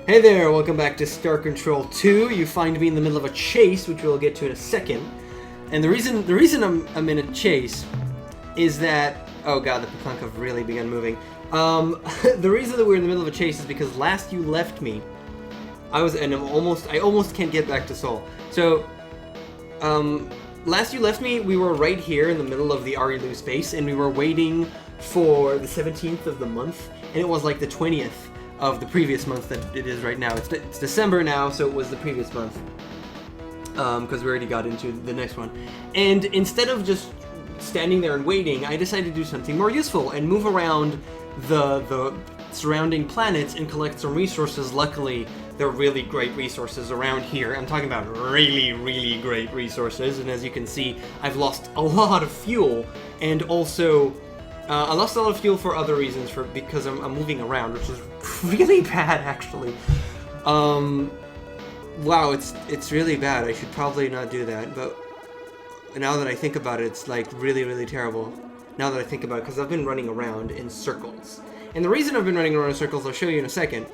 Hey there, welcome back to Star Control 2. You find me in the middle of a chase, which we'll get to in a second. And the reason I'm in a chase is that... Oh god, the Pkunk have really begun moving. The reason that we're in the middle of a chase is because last you left me, I almost can't get back to Seoul. So, last you left me, we were right here in the middle of the Arilu space, and we were waiting for the 17th of the month, and it was like the 20th of the previous month that it is right now. It's December now, so it was the previous month. Because we already got into the next one. And instead of just standing there and waiting, I decided to do something more useful and move around the surrounding planets and collect some resources. Luckily, there are really great resources around here. I'm talking about really, really great resources. And as you can see, I've lost a lot of fuel, and also I lost a lot of fuel for other reasons, because I'm moving around, which is really bad, actually. Wow, it's really bad. I should probably not do that, but now that I think about it, it's like really, really terrible. Now that I think about it, because I've been running around in circles. And the reason I've been running around in circles, I'll show you in a second.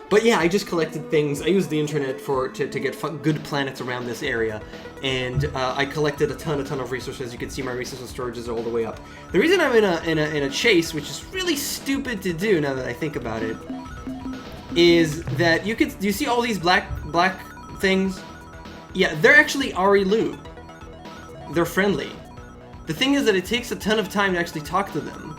But yeah, I just collected things. I used the internet to get good planets around this area, and I collected a ton of resources. You can see my resource storage is all the way up. The reason I'm in a chase, which is really stupid to do now that I think about it, is that do you see all these black things? Yeah, they're actually Arilu. They're friendly. The thing is that it takes a ton of time to actually talk to them,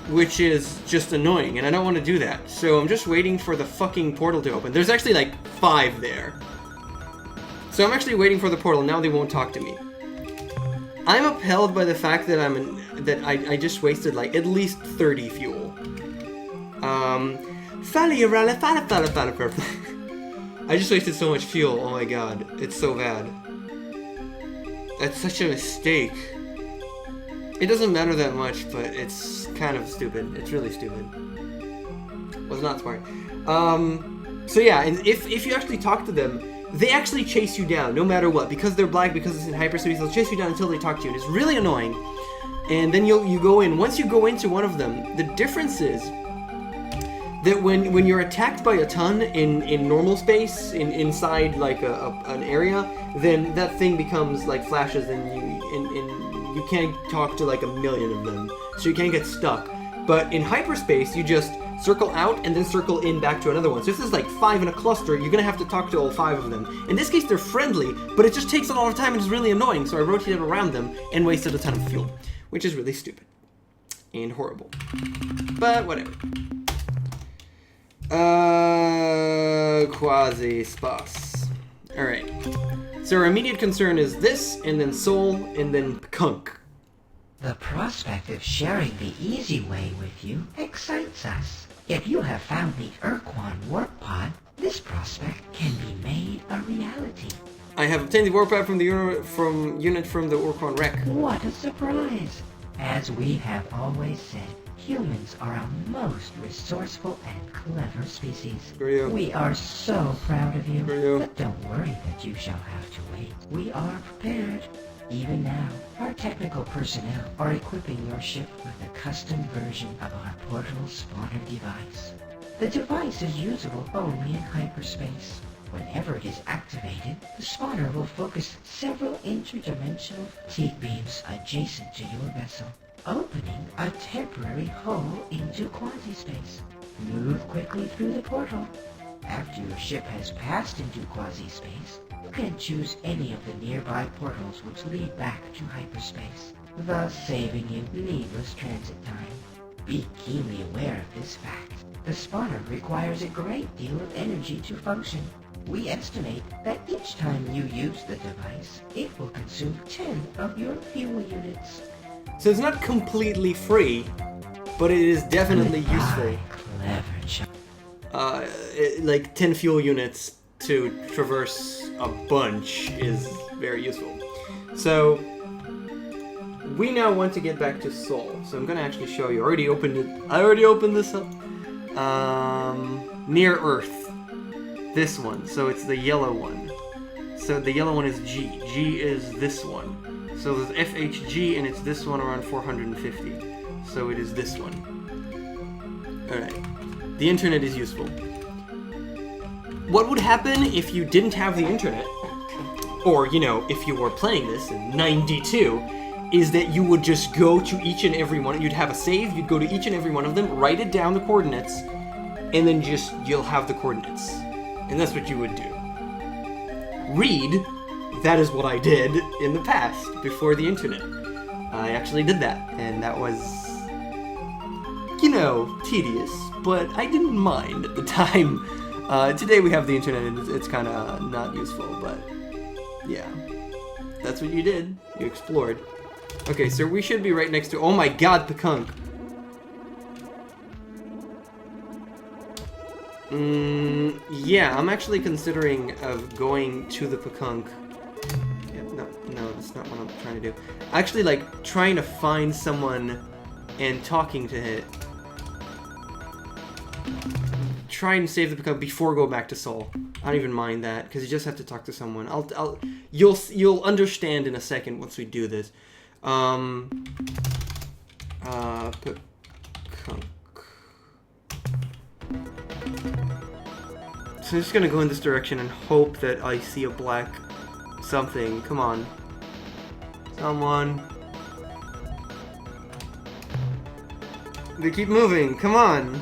which is just annoying, and I don't want to do that. So I'm just waiting for the fucking portal to open. There's actually like 5 there. So I'm actually waiting for the portal. Now they won't talk to me. I'm upheld by the fact that I just wasted like at least 30 fuel. I just wasted so much fuel. Oh my god, it's so bad. That's such a mistake. It doesn't matter that much, but it's kind of stupid. It's really stupid. Was not smart. So yeah, and if you actually talk to them, they actually chase you down, no matter what. Because they're black, because it's in hyperspace, they'll chase you down until they talk to you, and it's really annoying. And then you go in. Once you go into one of them, the difference is that when you're attacked by a ton in normal space, inside like an area, then that thing becomes like flashes, and you can't talk to like a million of them, so you can't get stuck. But in hyperspace, you just circle out and then circle in back to another one. So if there's like 5 in a cluster, you're gonna have to talk to all 5 of them. In this case, they're friendly, but it just takes a lot of time and it's really annoying, so I rotated around them and wasted a ton of fuel, which is really stupid and horrible. But whatever. Quasi-Space. Alright. So our immediate concern is this, and then Seoul, and then Pkunk. The prospect of sharing the easy way with you excites us. If you have found the Ur-Quan warp pod, this prospect can be made a reality. I have obtained the warp pod from the unit from the Ur-Quan wreck. What a surprise! As we have always said, humans are a most resourceful and clever species. We are so proud of you, but don't worry that you shall have to wait. We are prepared. Even now, our technical personnel are equipping your ship with a custom version of our portal spawner device. The device is usable only in hyperspace. Whenever it is activated, the spawner will focus several interdimensional teeth beams adjacent to your vessel, opening a temporary hole into quasi-space. Move quickly through the portal. After your ship has passed into quasi-space, you can choose any of the nearby portals which lead back to hyperspace, thus saving you needless transit time. Be keenly aware of this fact. The spawner requires a great deal of energy to function. We estimate that each time you use the device, it will consume 10 of your fuel units. So it's not completely free, but it is definitely useful. Clever child. Like 10 fuel units to traverse a bunch is very useful. So we now want to get back to Seoul. So I'm gonna actually show you. I already opened this up. Near Earth. This one. So it's the yellow one. So the yellow one is G. G is this one. So there's FHG, and it's this one around 450. So it is this one. Alright. The internet is useful. what would happen if you didn't have the internet, or, you know, if you were playing this in 92, is that you would just go to each and every one, you'd have a save, you'd go to each and every one of them, write it down, the coordinates, and then just, you'll have the coordinates. And that's what you would do. Read, that is what I did in the past, before the internet. I actually did that, and that was, you know, tedious, but I didn't mind at the time. Today we have the internet, and it's kind of not useful, but yeah. That's what you did. You explored. Okay, so we should be right next to... Oh my god, Pkunk! Yeah, I'm actually considering of going to the Pkunk. Yeah, no, that's not what I'm trying to do. Actually, like, trying to find someone and talking to it. Try and save the Pkunk before go back to Seoul. I don't even mind that, because you just have to talk to someone. You'll understand in a second once we do this. Pkunk. So I'm just gonna go in this direction and hope that I see a black something. Come on. Someone. They keep moving. Come on.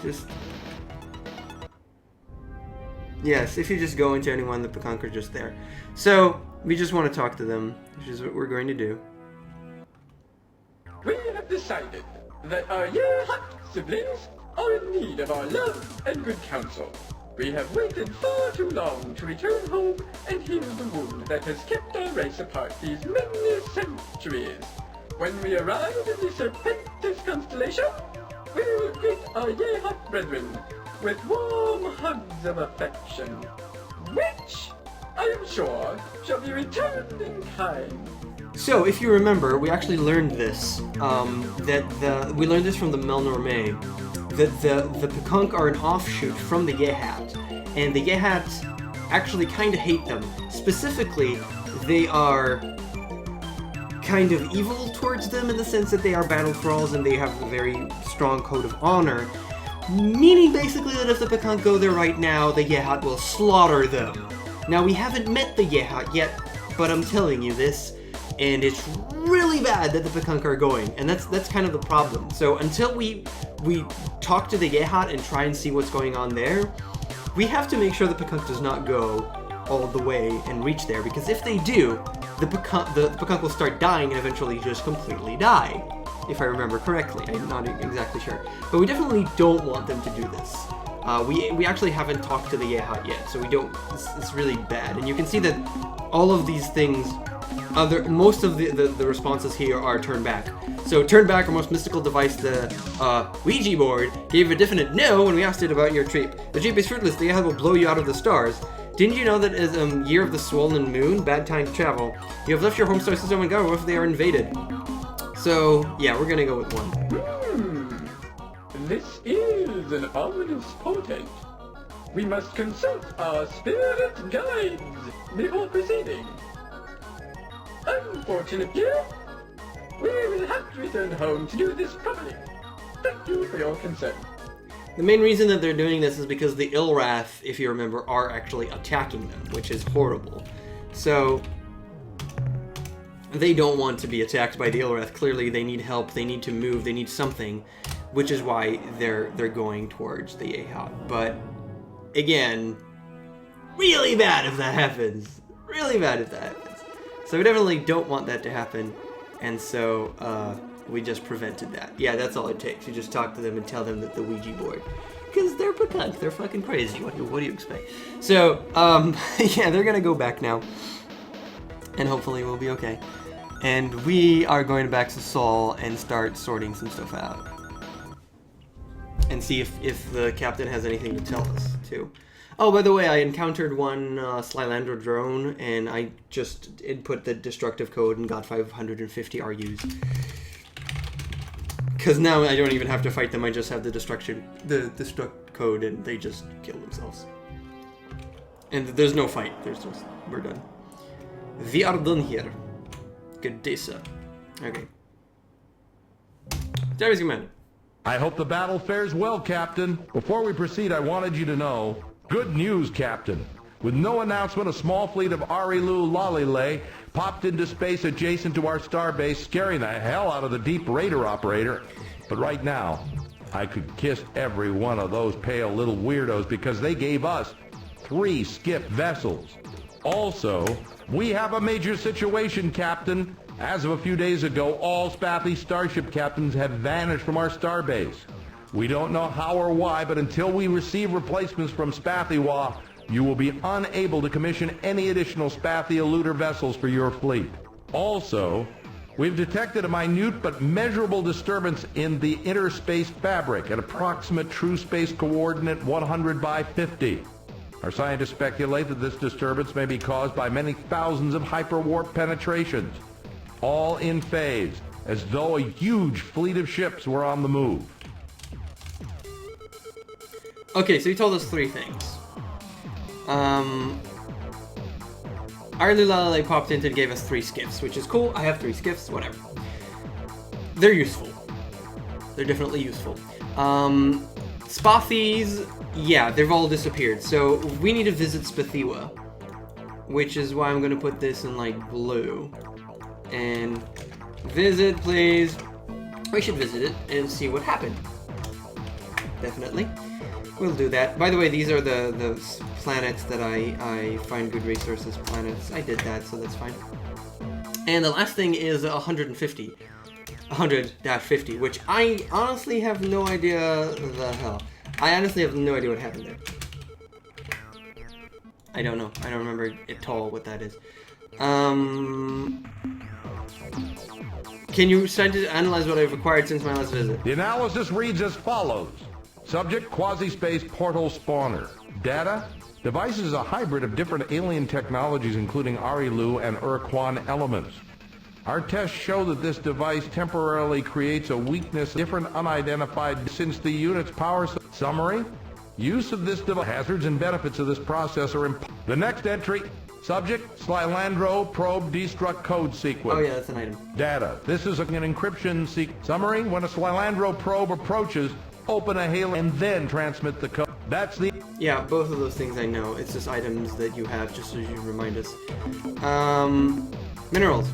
Just... Yes, if you just go into anyone, the Pkunk are just there. So, we just want to talk to them, which is what we're going to do. We have decided that our Ur-Hut siblings are in need of our love and good counsel. We have waited far too long to return home and heal the wound that has kept our race apart these many centuries. When we arrive in the Serpentis constellation, we will greet our Ur-Hut brethren with warm hugs of affection, which, I am sure, shall be returned in kind. So, if you remember, we actually learned this, we learned this from the Melnorme, that the Pkunk are an offshoot from the Yehat, and the Yehat actually kind of hate them. Specifically, they are kind of evil towards them in the sense that they are battle thralls and they have a very strong code of honor, meaning basically that if the Pkunk go there right now, the Yehat will slaughter them. Now, we haven't met the Yehat yet, but I'm telling you this, and it's really bad that the Pkunk are going, and that's kind of the problem. So until we talk to the Yehat and try and see what's going on there, we have to make sure the Pkunk does not go all the way and reach there, because if they do, the Pkunk will start dying and eventually just completely die, if I remember correctly. I'm not exactly sure. But we definitely don't want them to do this. We actually haven't talked to the Yehat yet, so we don't, it's really bad. And you can see that all of these things, most of the responses here are turn back. So turn back, our most mystical device, the Ouija board, gave a definite no when we asked it about your trip. The trip is fruitless, the Yehat will blow you out of the stars. Didn't you know that as year of the swollen moon, bad time to travel? You have left your home star system and go, what if they are invaded? So, yeah, we're gonna go with one. This is an ominous portent. We must consult our spirit guides before proceeding. Unfortunately, we will have to return home to do this properly. Thank you for your concern. The main reason that they're doing this is because the Illrath, if you remember, are actually attacking them, which is horrible. So, they don't want to be attacked by the Illrath. Clearly, they need help, they need to move, they need something, which is why they're going towards the Yehat. But, again, really bad if that happens. Really bad if that happens. So we definitely don't want that to happen, and so, we just prevented that. Yeah, that's all it takes. You just talk to them and tell them that the Ouija board. Because they're Pkunk, they're fucking crazy. What do you expect? So, yeah, they're gonna go back now. And hopefully we'll be okay. And we are going back to Seoul and start sorting some stuff out. And see if the captain has anything to tell us, too. Oh, by the way, I encountered one Slylander drone, and I just input the destructive code and got 550 RUs. Because now I don't even have to fight them, I just have the destruct code, and they just kill themselves. And there's no fight, we're done. We are done here. Good day, sir. Okay. Starbase Commander. I hope the battle fares well, Captain. Before we proceed, I wanted you to know Good news, Captain. With no announcement, a small fleet of Arilu Lalile popped into space adjacent to our starbase, scaring the hell out of the deep raider operator. But right now, I could kiss every one of those pale little weirdos because they gave us 3 skiff vessels. Also, we have a major situation, Captain. As of a few days ago, all Spathi starship captains have vanished from our starbase. We don't know how or why, but until we receive replacements from Spathiwa, you will be unable to commission any additional Spathi eluder vessels for your fleet. Also, we've detected a minute but measurable disturbance in the inner space fabric at approximate true space coordinate 100 by 50. Our scientists speculate that this disturbance may be caused by many thousands of hyperwarp penetrations, all in phase, as though a huge fleet of ships were on the move. Okay, so he told us 3 things. Arlulale popped in and gave us 3 skiffs, which is cool. I have 3 skiffs, whatever. They're useful. They're definitely useful. Spathis, yeah, they've all disappeared. So we need to visit Spathiwa, which is why I'm going to put this in like blue. And visit, please. We should visit it and see what happened. Definitely. We'll do that. By the way, these are the planets that I find good resources planets. I did that, so that's fine. And the last thing is 150. 100-50, which I honestly have no idea the hell. I honestly have no idea what happened there. I don't know. I don't remember at all what that is. Can you start to analyze what I've acquired since my last visit? The analysis reads as follows. Subject, Quasi-Space Portal spawner. Data, device is a hybrid of different alien technologies including Arilu and Ur-Quan elements. Our tests show that this device temporarily creates a weakness different unidentified since the unit's power summary. Use of this device, hazards and benefits of this process are the next entry. Subject, Slilandro probe destruct code sequence. Oh yeah, that's an item. Data, this is an encryption summary. When a Slilandro probe approaches, open a halo and then transmit the code. That's the... Yeah, both of those things I know. It's just items that you have, just so you remind us. Minerals.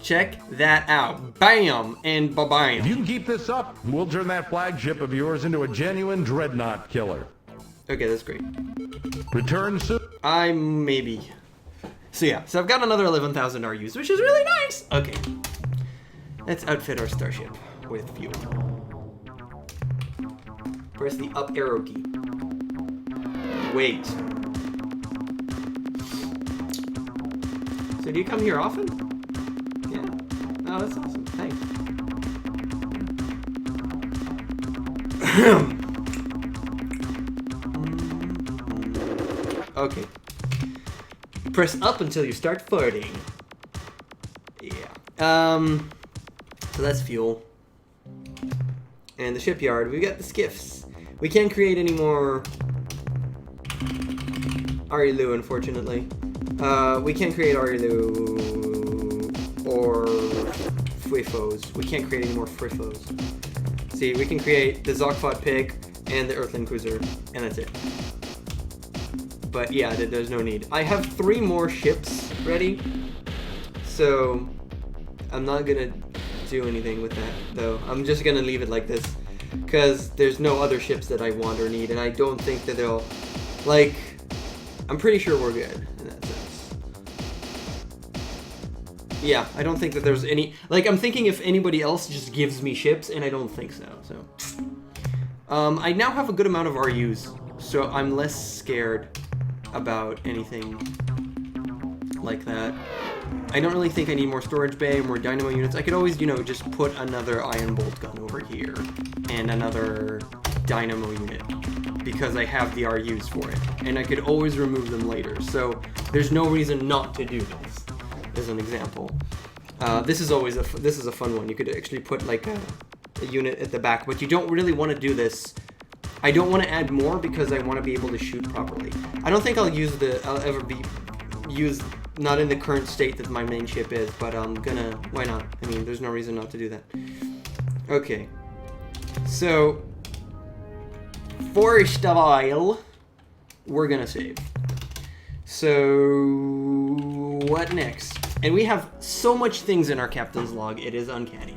Check that out. Bam! And ba-bam. If you can keep this up, we'll turn that flagship of yours into a genuine dreadnought killer. Okay, that's great. Return soon. Maybe. So yeah, so I've got another 11,000 RUs, which is really nice! Okay. Let's outfit our starship with fuel. Press the up arrow key. Wait. So do you come here often? Yeah. Oh, that's awesome. Thanks. Okay. Press up until you start farting. Yeah. So that's fuel. And the shipyard, we got the skiffs. We can't create any more Arilu, unfortunately. We can't create Arilu or Frifos. We can't create any more Frifos. See, we can create the Zoq-Fot-Pik and the Earthling Cruiser, and that's it. But yeah, there's no need. I have 3 more ships ready, so I'm not gonna do anything with that, though. I'm just gonna leave it like this, because there's no other ships that I want or need, and I don't think that they'll, like, I'm pretty sure we're good in that sense. Yeah, I don't think that there's any, like, I'm thinking if anybody else just gives me ships, and I don't think so, I now have a good amount of RUs, so I'm less scared about anything like that. I don't really think I need more storage bay or more dynamo units. I could always, you know, just put another iron bolt gun over here and another dynamo unit because I have the RUs for it, and I could always remove them later. So there's no reason not to do this. As an example, this is always a fun one. You could actually put like a unit at the back, but you don't really want to do this. I don't want to add more because I want to be able to shoot properly. I don't think I'll ever be used, not in the current state that my main ship is, but I'm gonna, why not? I mean, there's no reason not to do that. Okay. So, first of all, we're gonna save. So what next? And we have so much things in our captain's log, it is uncanny.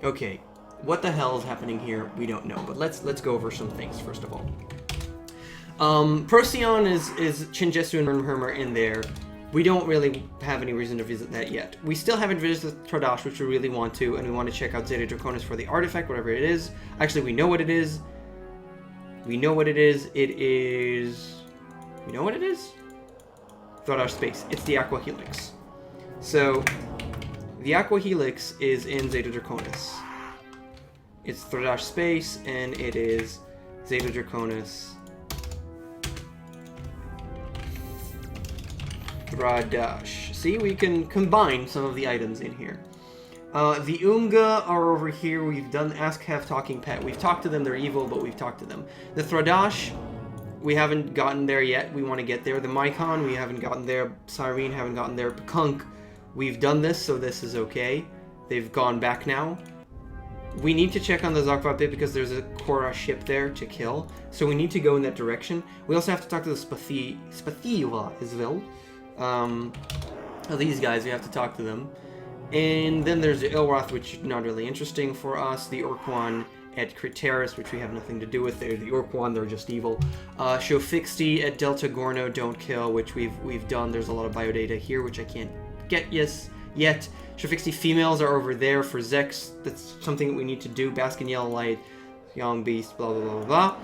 Okay, what the hell is happening here? We don't know, but let's go over some things first of all. Procyon is Chinjesu and Murnherm are in there. We don't really have any reason to visit that yet. We still haven't visited Thraddash, which we really want to, and we want to check out Zeta Draconis for the artifact, whatever it is. Actually, we know what it is. We know what it is. It is... You know what it is? Thraddash space. It's the Aqua Helix. So, the Aqua Helix is in Zeta Draconis. It's Thraddash space, and it is Zeta Draconis. Thraddash. See, we can combine some of the items in here. The Umga are over here. We've done Ask Have Talking Pet. We've talked to them. They're evil, but we've talked to them. The Thraddash, we haven't gotten there yet. We want to get there. The Mycon, we haven't gotten there. Cyrene, haven't gotten there. Pkunk, we've done this, so this is okay. They've gone back now. We need to check on the Zoq-Fot-Pik because there's a Korra ship there to kill. So we need to go in that direction. We also have to talk to the Spathi as well. These guys, we have to talk to them. And then there's the Ilroth, which is not really interesting for us. The Ur-Quan at Criteris, which we have nothing to do with. They're the Ur-Quan, they're just evil. Shofixti at Delta Gorno, don't kill, which we've done. There's a lot of biodata here, which I can't get yet. Shofixti females are over there for Zex. That's something that we need to do. Bask in Yellow Light, Young Beast, blah, blah, blah,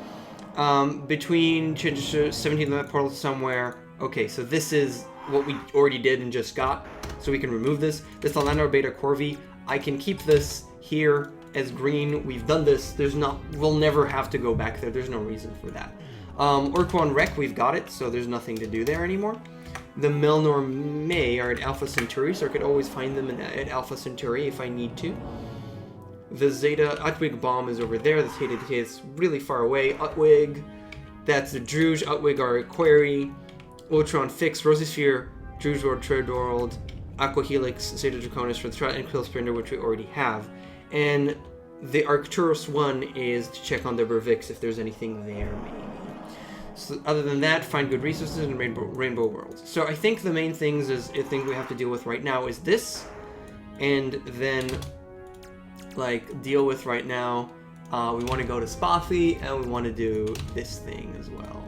blah. Between 17th map portal somewhere. Okay, so this is what we already did and just got. So we can remove this. This Alandar Beta Corvi, I can keep this here as green. We've done this. We'll never have to go back there. There's no reason for that. Ur-Quan Wreck, we've got it, so there's nothing to do there anymore. The Melnor May are at Alpha Centauri, so I could always find them at Alpha Centauri if I need to. The Zeta Utwig Bomb is over there. That's hated hits really far away. Utwig, that's the Druge. Utwig are Query. Ultron Fix, Rosisphere, Druge World, Trade World, Aqua Helix, Zeta Draconis for the Threat, and Quill Sprinter, which we already have. And the Arcturus one is to check on the Bervix if there's anything there, maybe. So other than that, find good resources in Rainbow Worlds. So I think the main things we have to deal with right now is this, and then like deal with right now. We want to go to Spathi, and we want to do this thing as well.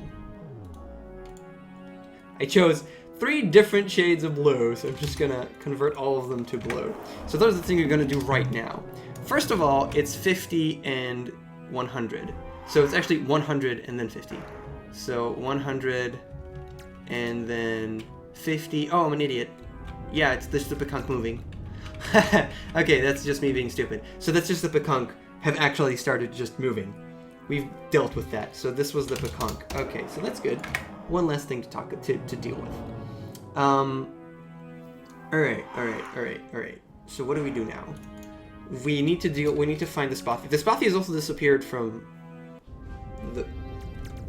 I chose 3 different shades of blue, so I'm just gonna convert all of them to blue. So those are the things you're gonna do right now. First of all, it's 50 and 100. So it's actually 100 and then 50. So 100 and then 50. Oh, I'm an idiot. Yeah, it's just the Pkunk moving. Okay, that's just me being stupid. So that's just the Pkunk have actually started just moving. We've dealt with that. So this was the Pkunk. Okay, so that's good. One less thing to deal with. Alright. So what do we do now? We need to find the Spathi. The Spathi has also disappeared from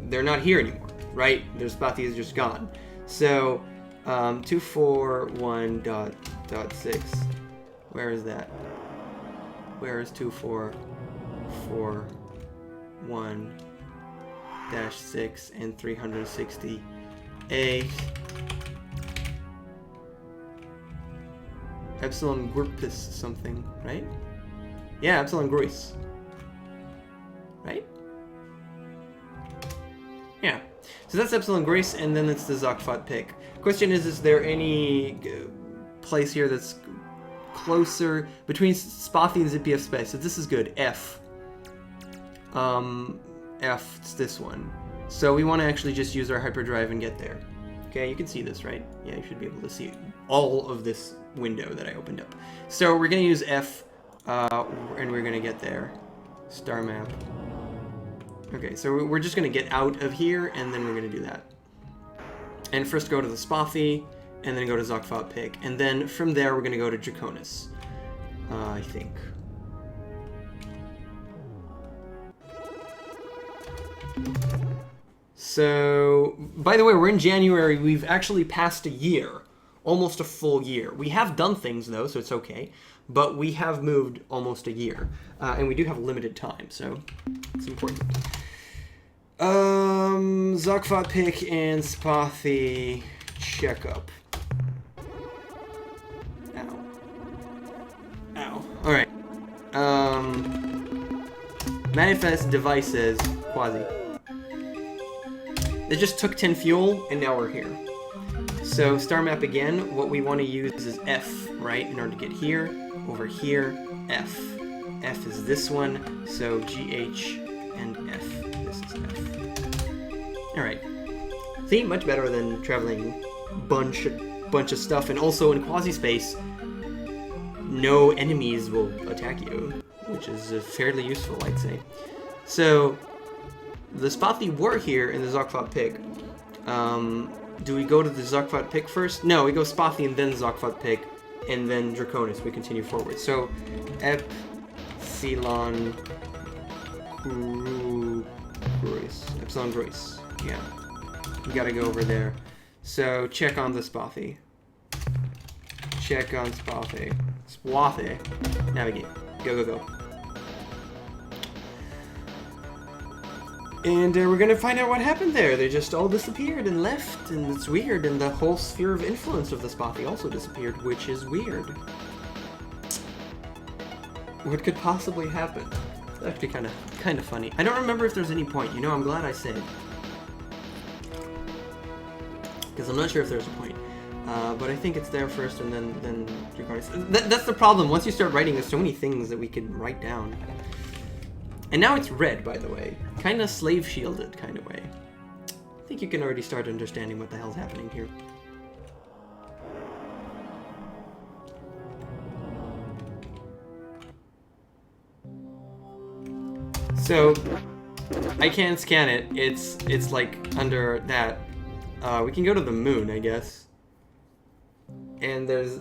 they're not here anymore, right? Their Spathi is just gone. So 241.6. Where is that? Where is 241-6 and 368? Epsilon Gurpus something, right? Yeah, Epsilon Gruis. Right? Yeah. So that's Epsilon Gruis, and then it's the Zoq-Fot-Pik. Question is there any place here that's closer between Spathi and ZPF space? So this is good. F. F, it's this one. So we want to actually just use our hyperdrive and get there. Okay, you can see this, right? Yeah, you should be able to see all of this window that I opened up. So we're going to use F, and we're going to get there. Star map. Okay, so we're just going to get out of here, and then we're going to do that. And first go to the Spathi, and then go to Zoq-Fot-Pik. And then from there, we're going to go to Draconis, I think. So, by the way, we're in January. We've actually passed a year. Almost a full year. We have done things, though, so it's okay. But we have moved almost a year. And we do have limited time, so it's important. Zoq-Fot-Pik and Spathi checkup. Ow. Ow. Alright. Manifest devices, Quasi. They just took 10 fuel, and now we're here. So, star map again, what we want to use is F, right? In order to get here, over here, F. F is this one, so GH and F. This is F. Alright. See, much better than traveling bunch of stuff, and also in Quasi-Space, no enemies will attack you, which is fairly useful, I'd say. So, the Spathi were here in the Zoq-Fot-Pik. Do we go to the Zoq-Fot-Pik first? No, we go Spathi and then Zoq-Fot-Pik, and then Draconis. We continue forward. So, Epsilon Grois. Yeah. We gotta go over there. So, check on the Spathi. Check on Spathi. Spathi. Navigate. Go, go, go. And we're gonna find out what happened there. They just all disappeared and left, and it's weird. And the whole sphere of influence of the Spathi also disappeared, which is weird. What could possibly happen? It's actually kind of funny. I don't remember if there's any point. You know, I'm glad I saved, because I'm not sure if there's a point. But I think it's there first, and then that's the problem. Once you start writing, there's so many things that we could write down. And now it's red, by the way. Kind of slave-shielded kind of way. I think you can already start understanding what the hell's happening here. So, I can scan it. It's like under that. We can go to the moon, I guess. And there's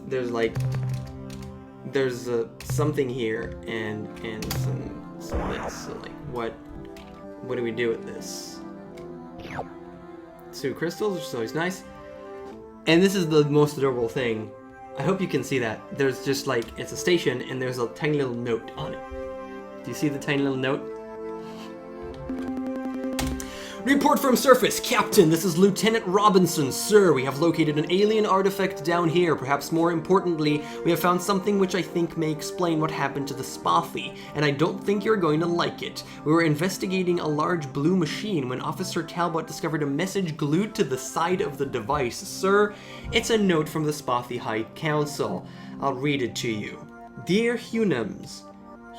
something here and some bits. So like what do we do with this? 2 crystals, which is always nice. And this is the most adorable thing. I hope you can see that. There's just like, it's a station and there's a tiny little note on it. Do you see the tiny little note? Report from surface. Captain, this is Lieutenant Robinson. Sir, we have located an alien artifact down here. Perhaps more importantly, we have found something which I think may explain what happened to the Spathi, and I don't think you're going to like it. We were investigating a large blue machine when Officer Talbot discovered a message glued to the side of the device. Sir, it's a note from the Spathi High Council. I'll read it to you. Dear Hunams.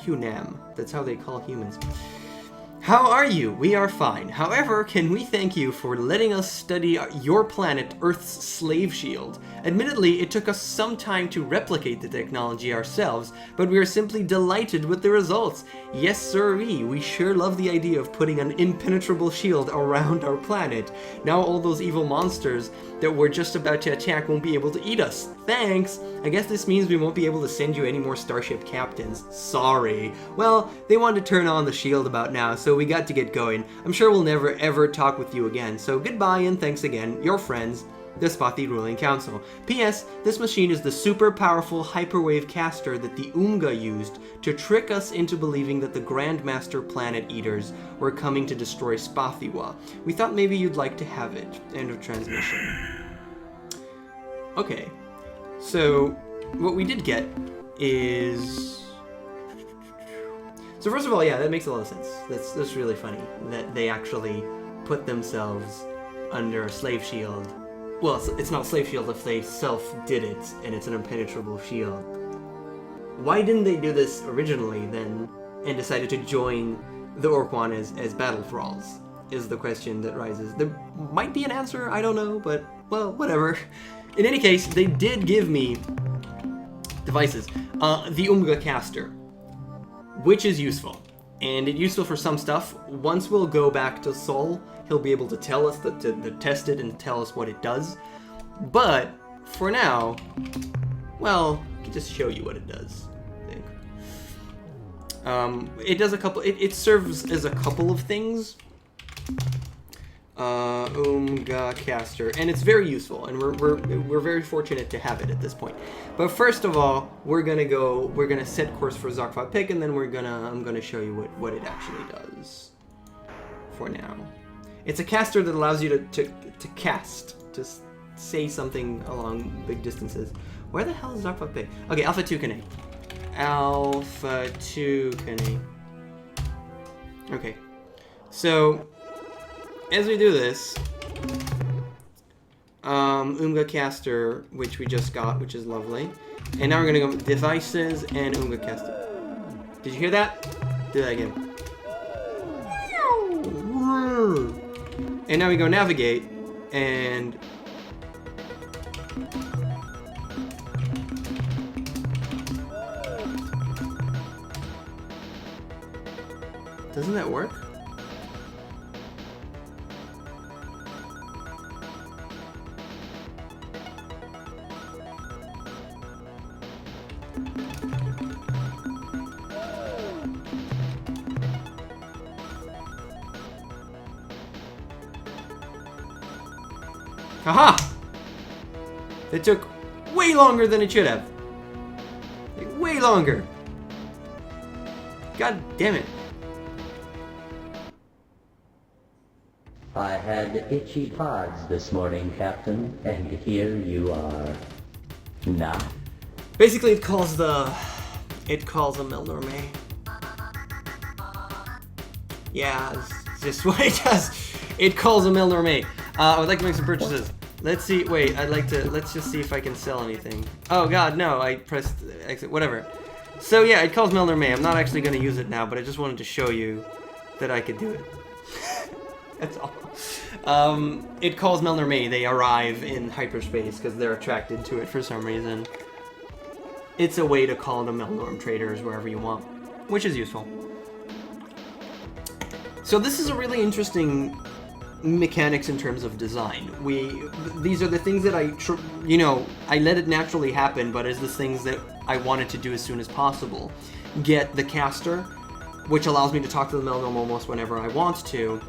Hunam, that's how they call humans. How are you? We are fine. However, can we thank you for letting us study your planet, Earth's slave shield? Admittedly, it took us some time to replicate the technology ourselves, but we are simply delighted with the results. Yes, sirree, we sure love the idea of putting an impenetrable shield around our planet. Now all those evil monsters that we're just about to attack won't be able to eat us. Thanks! I guess this means we won't be able to send you any more starship captains. Sorry. Well, they wanted to turn on the shield about now, so we got to get going. I'm sure we'll never ever talk with you again, so goodbye and thanks again. Your friends, the Spathi Ruling Council. P.S. This machine is the super powerful hyperwave caster that the Umga used to trick us into believing that the Grandmaster Planet Eaters were coming to destroy Spathiwa. We thought maybe you'd like to have it. End of transmission. Okay. So, what we did get is... So first of all, yeah, that makes a lot of sense. That's really funny that they actually put themselves under a slave shield. Well, it's not a slave shield if they self-did it, and it's an impenetrable shield. Why didn't they do this originally, then, and decided to join the Ur-Quan as battle thralls, is the question that rises. There might be an answer, I don't know, but, well, whatever. In any case, they did give me devices. The Umga caster, which is useful. And it's useful for some stuff. Once we'll go back to Sol, he'll be able to tell us, to test it and tell us what it does. But, for now, well, I can just show you what it does, I think. It does a couple, it serves as a couple of things. Umga caster, and it's very useful, and we're very fortunate to have it at this point. But first of all, we're gonna set course for Zoq-Fot-Pik, and then I'm gonna show you what it actually does for now. It's a caster that allows you to cast, to say something along big distances. Where the hell is Zoq-Fot-Pik? Okay, Alpha 2 Kane. Alpha 2 Kane. Okay. So, as we do this, Umga caster, which we just got, which is lovely. And now we're gonna go with devices and Umga caster. Did you hear that? Do that again. And now we go navigate, and doesn't that work? Haha! It took way longer than it should have. Like, way longer. God damn it. I had itchy pods this morning, Captain, and here you are. Nah. Basically, it calls a Melnorme. Yeah, it's just what it does. It calls a Melnorme. I would like to make some purchases. Let's see. Wait, let's just see if I can sell anything. Oh god, no, I pressed exit. Whatever. So yeah, it calls Melnorme. I'm not actually going to use it now, but I just wanted to show you that I could do it. That's all. It calls Melnorme. They arrive in hyperspace because they're attracted to it for some reason. It's a way to call the Melnorm traders wherever you want, which is useful. So this is a really interesting mechanics in terms of design. These are the things that I let it naturally happen, but as the things that I wanted to do as soon as possible. Get the caster, which allows me to talk to the Melnorm almost whenever I want to,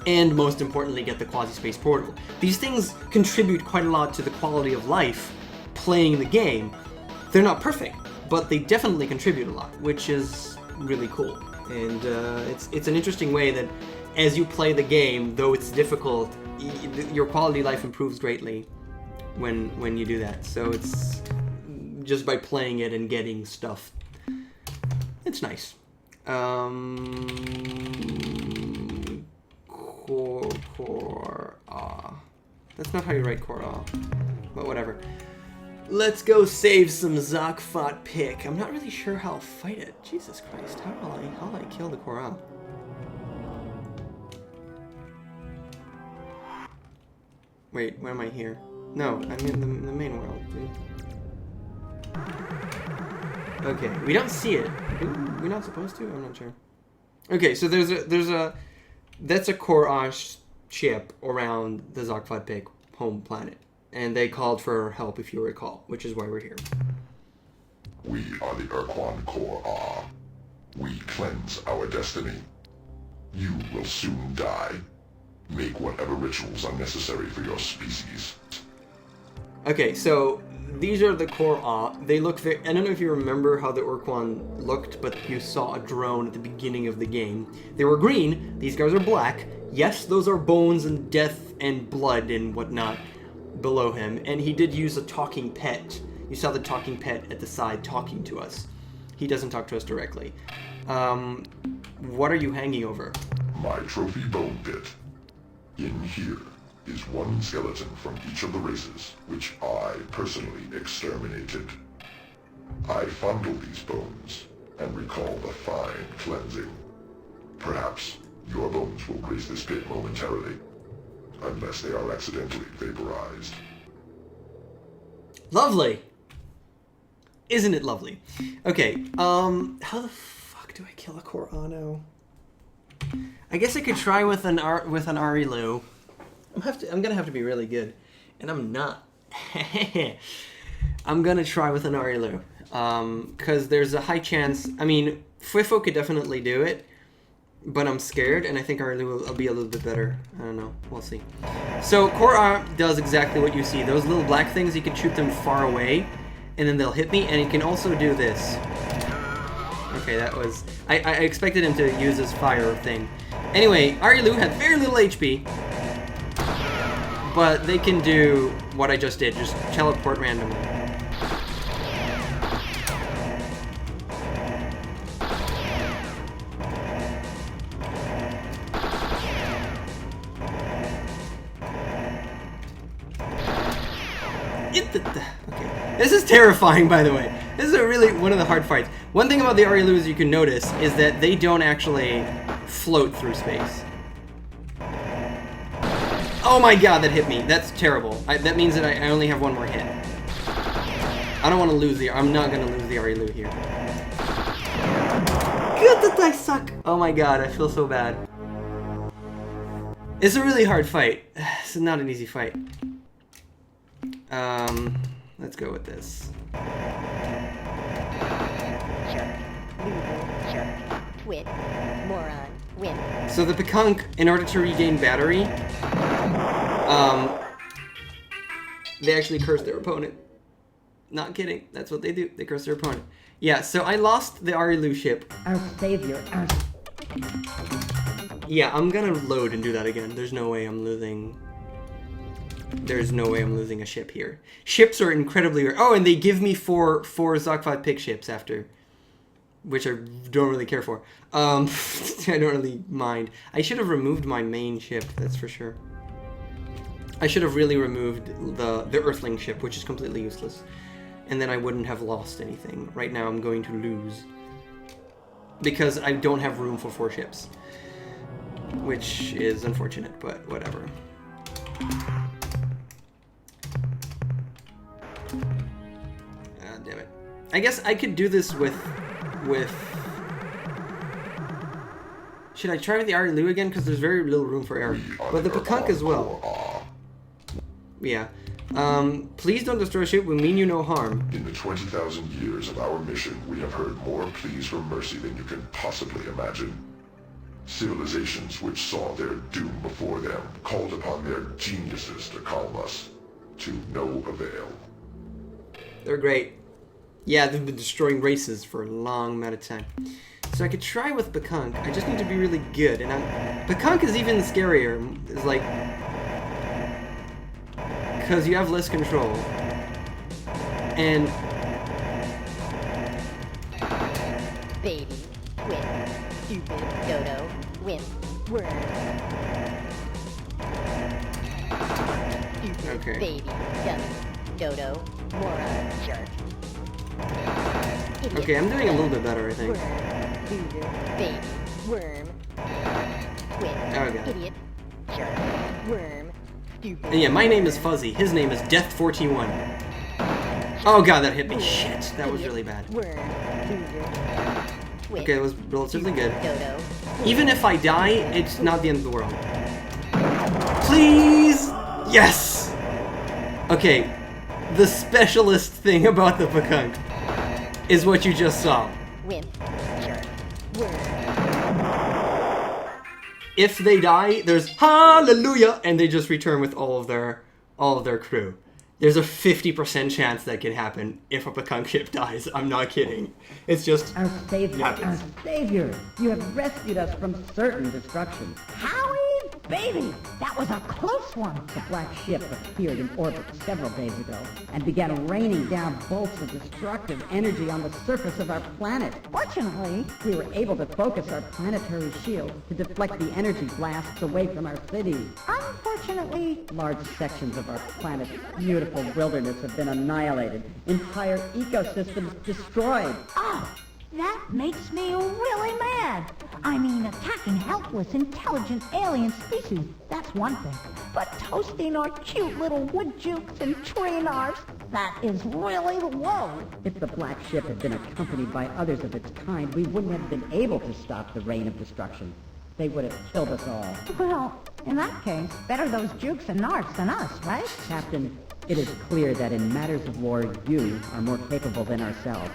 and most importantly, get the Quasi-Space Portal. These things contribute quite a lot to the quality of life playing the game. They're not perfect, but they definitely contribute a lot, which is really cool. And it's an interesting way that as you play the game, though it's difficult, your quality of life improves greatly when you do that. So it's just by playing it and getting stuff. It's nice. That's not how you write Kor-Ah, but whatever. Let's go save some Zoq-Fot-Pik. I'm not really sure how I'll fight it. Jesus Christ, how will I kill the Kor-Ah? Wait, why am I here? No, I'm in the main world, dude. Okay, we don't see it. We're not supposed to? I'm not sure. Okay, so that's a Kor-Ah ship around the Zoq-Fot-Pik home planet. And they called for help, if you recall, which is why we're here. We are the Ur-Quan Kor-Ah. We cleanse our destiny. You will soon die. Make whatever rituals are necessary for your species. Okay, so these are the Kor-Ah. They look very... I don't know if you remember how the Ur-Quan looked, but you saw a drone at the beginning of the game. They were green. These guys are black. Yes, those are bones and death and blood and whatnot below him. And he did use a talking pet. You saw the talking pet at the side talking to us. He doesn't talk to us directly. What are you hanging over? My trophy bone pit. In here is one skeleton from each of the races, which I personally exterminated. I fondle these bones and recall the fine cleansing. Perhaps your bones will grace this pit momentarily, unless they are accidentally vaporized. Lovely! Isn't it lovely? Okay, how the fuck do I kill a Kor-Ah now? I guess I could try with an Arilu. I'm gonna have to be really good, and I'm not. I'm gonna try with an Arilu, because there's a high chance. I mean, Fwifo could definitely do it, but I'm scared, and I think Arilu will be a little bit better. I don't know. We'll see. So Kor-Ah does exactly what you see. Those little black things, you can shoot them far away, and then they'll hit me. And he can also do this. Okay, that was... I expected him to use his fire thing. Anyway, Arilu had very little HP, but they can do what I just did, just teleport randomly. Okay, this is terrifying, by the way. This is really one of the hard fights. One thing about the Arilus you can notice is that they don't actually float through space. Oh my god, that hit me. That's terrible. That means that I only have one more hit. I don't want to lose the... I'm not going to lose the Arilu here. God, that I suck. Oh my god, I feel so bad. It's a really hard fight. It's not an easy fight. Let's go with this. Twit, moron, win. So the Pkunk, in order to regain battery, they actually curse their opponent. Not kidding, that's what they do. They curse their opponent. Yeah, so I lost the Arilu ship. Our savior, our... Yeah, I'm gonna load and do that again. There's no way I'm losing... There's no way I'm losing a ship here. Ships are incredibly rare. Oh, and they give me four Zoq-Fot-Pik ships after. Which I don't really care for. I don't really mind. I should have removed my main ship, that's for sure. I should have really removed the Earthling ship, which is completely useless. And then I wouldn't have lost anything. Right now I'm going to lose. Because I don't have room for 4 ships. Which is unfortunate, but whatever. Damn it. I guess I could do this with... Should I try with the Arilu again? Because there's very little room for error. But the Pkunk as well. Yeah. Please don't destroy a ship. We mean you no harm. In the 20,000 years of our mission, we have heard more pleas for mercy than you can possibly imagine. Civilizations which saw their doom before them called upon their geniuses to calm us. To no avail. They're great. Yeah, they've been destroying races for a long amount of time. So I could try with Pkunk. I just need to be really good. And Pkunk is even scarier. It's like... Because you have less control. And... Baby, win. Stupid, dodo, win. Worm. Stupid, okay. baby, dummy, dodo, moron, jerk. Idiot, okay, I'm doing a little bit better, I think. Worm, loser, baby, worm, twit, Oh, God. idiot, jerk, worm, stupid. And yeah, my name is Fuzzy. His name is Death41. Oh god, that hit me. Shit, that was really bad. Worm, loser, twit, Okay, it was relatively good. dodo, Even if I die, it's not the end of the world. Please! Yes! Okay, the specialist thing about the Pkunk is what you just saw. wimp, jerk, worm. If they die, there's hallelujah, and they just return with all of their crew. There's a 50% chance that can happen if a Pkunk ship dies. I'm not kidding. It's just Our savior, happens. our savior! You have rescued us from certain destruction. Howie, baby, that was a close one. The black ship appeared in orbit several days ago and began raining down bolts of destructive energy on the surface of our planet. Fortunately, We were able to focus our planetary shield to deflect the energy blasts away from our cities. unfortunately, Large sections of our planet's beautiful wilderness have been annihilated. Entire ecosystems destroyed. oh, that makes me really mad. I mean, attacking helpless, intelligent alien species, that's one thing. But toasting our cute little wood jukes and tree narves, that is really low. If the black ship had been accompanied by others of its kind, we wouldn't have been able to stop the rain of destruction. They would have killed us all. Well, in that case, better those jukes and narves than us, right? Captain, it is clear that in matters of war, you are more capable than ourselves.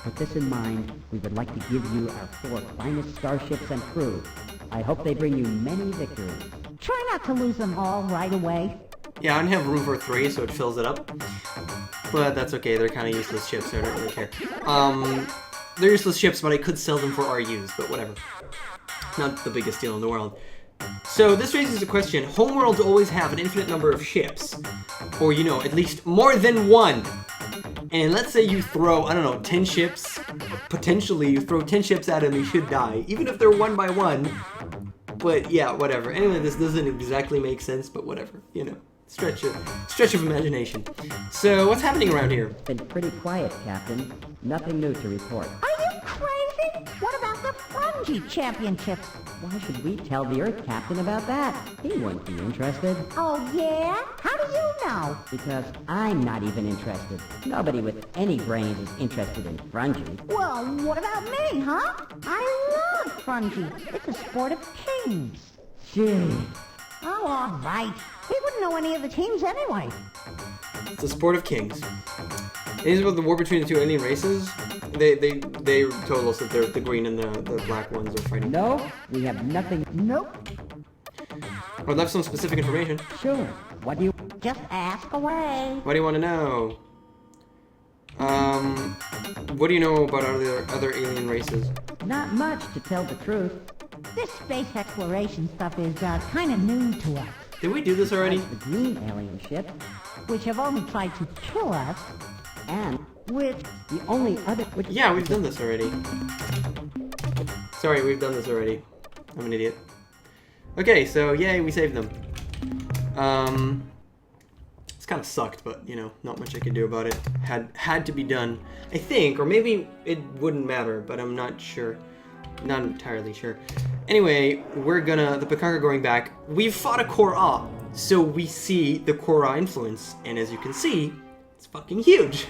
With this in mind, we would like to give you our 4 finest starships and crew. I hope they bring you many victories. Try not to lose them all right away. Yeah, I only have room for 3, so it fills it up. But that's okay, they're kind of useless ships, so I don't really care. They're useless ships, but I could sell them for RUs, but whatever. Not the biggest deal in the world. So this raises a question. Homeworlds always have an infinite number of ships. Or, you know, at least more than one. And let's say you throw, I don't know, 10 ships. Potentially, you throw 10 ships at them, you should die. Even if they're one by one. But yeah, whatever. Anyway, this doesn't exactly make sense, but whatever. You know, stretch of imagination. So, what's happening around here? Been pretty quiet, Captain. Nothing new to report. Are you crazy? What about the Fungi Championships? Why should we tell the Earth Captain about that? He wouldn't be interested. Oh, yeah? How do you know? Because I'm not even interested. Nobody with any brains is interested in fungi. Well, what about me, huh? I love fungi. It's a sport of kings. Gee. Oh, all right. We wouldn't know any of the teams anyway. It's a sport of kings. Is it about the war between the two alien races? They told us that the green and the black ones are fighting. No, we have nothing. Nope. I'd love some specific information. Sure. What do you... Just ask away. What do you want to know? What do you know about other alien races? Not much, to tell the truth. This space exploration stuff is kind of new to us. Did we do this already? The green alien ship, Which have only tried to kill us. and Which... the only other... Which Yeah, we've done this already. Sorry, we've done this already. I'm an idiot. Okay, so yay, we saved them. It's kind of sucked, but you know, not much I could do about it. Had to be done, I think, or maybe it wouldn't matter, but I'm not sure. Not entirely sure. Anyway, the Pkunk are going back. We've fought a Korra, so we see the Korra influence, and as you can see, it's fucking huge.